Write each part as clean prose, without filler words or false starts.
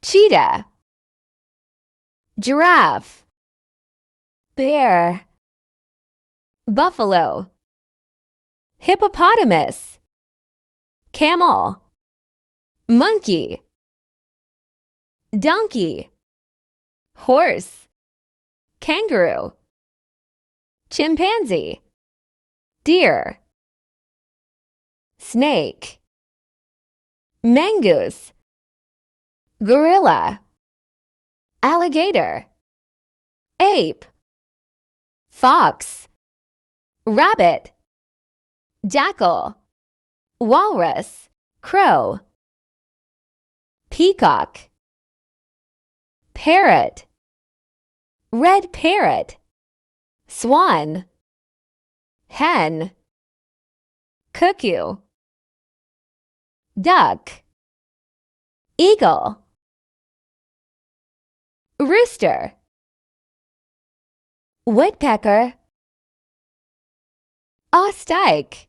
cheetah, giraffe, bear, buffalo, hippopotamus, camel, monkey, donkey, horse, kangaroo, chimpanzee, deer, snake, mongoose, gorilla, alligator, ape, fox, rabbit, jackal, walrus, crow, peacock, parrot, red parrot, swan, hen, cuckoo, duck, eagle, rooster, woodpecker, ostrich,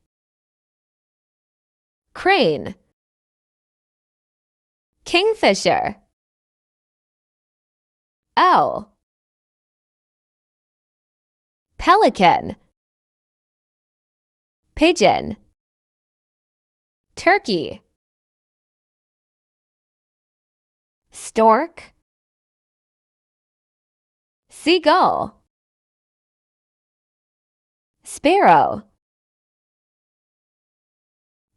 crane, kingfisher, owl, pelican, pigeon, turkey, stork, seagull, sparrow,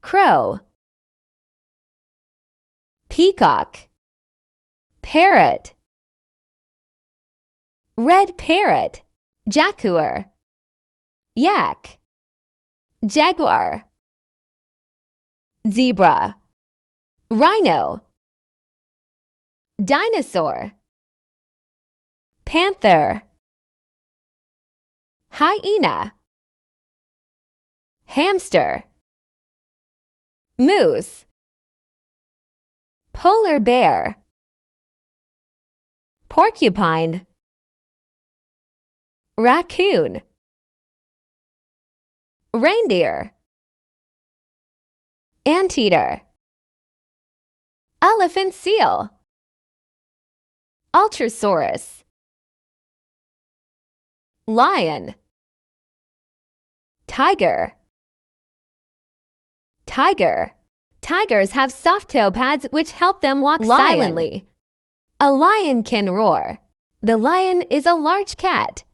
crow, peacock, parrot, red parrot, jaguar, yak, jaguar, zebra, rhino, dinosaur, panther, hyena, hamster, moose, polar bear, porcupine, raccoon, reindeer, anteater, elephant seal, ultrasaurus, lion, tiger, tiger. Tigers have soft toe pads which help them walk silently. A lion can roar. The lion is a large cat.